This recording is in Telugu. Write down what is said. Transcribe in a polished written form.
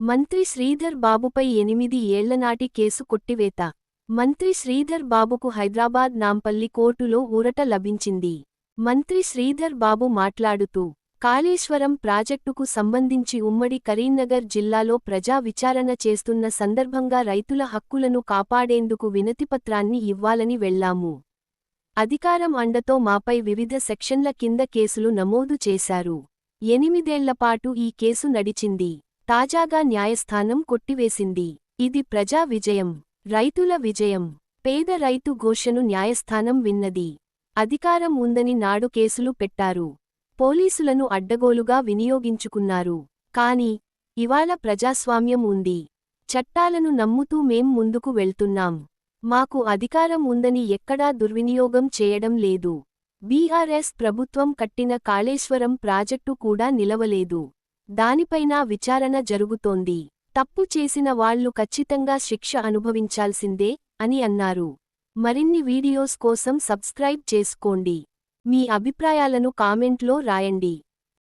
మంత్రి శ్రీధర్ బాబుపై 8 ఏళ్లనాటి కేసు కొట్టివేత. మంత్రి శ్రీధర్ బాబుకు హైదరాబాద్ నాంపల్లి కోర్టులో ఊరట లభించింది. మంత్రి శ్రీధర్ బాబు మాట్లాడుతూ, కాళేశ్వరం ప్రాజెక్టుకు సంబంధించి ఉమ్మడి కరీంనగర్ జిల్లాలో ప్రజా విచారణ చేస్తున్న సందర్భంగా రైతుల హక్కులను కాపాడేందుకు వినతిపత్రాన్ని ఇవ్వాలని వెళ్లాము. అధికారం అండతో మాపై వివిధ సెక్షన్ల కింద కేసులు నమోదు చేశారు. 8 ఏళ్లపాటు ఈ కేసు నడిచింది. తాజాగా న్యాయస్థానం కొట్టివేసింది. ఇది ప్రజా విజయం, రైతుల విజయం. పేద రైతు ఘోషను న్యాయస్థానం విన్నది. అధికారం ఉందని నాడు కేసులు పెట్టారు. పోలీసులను అడ్డగోలుగా వినియోగించుకున్నారు. కాని ఇవాళ ప్రజాస్వామ్యం ఉంది. చట్టాలను నమ్ముతూ మేం ముందుకు వెళ్తున్నాం. మాకు అధికారం ఉందని ఎక్కడా దుర్వినియోగం చేయడం లేదు. బీఆర్ఎస్ ప్రభుత్వం కట్టిన కాళేశ్వరం ప్రాజెక్టు కూడా నిలవలేదు. దానిపైనా విచారణ జరుగుతోంది. తప్పు చేసిన వాళ్లు ఖచ్చితంగా శిక్ష అనుభవించాల్సిందే అని అన్నారు. మరిన్ని వీడియోస్ కోసం సబ్స్క్రైబ్ చేసుకోండి. మీ అభిప్రాయాలను కామెంట్లో రాయండి.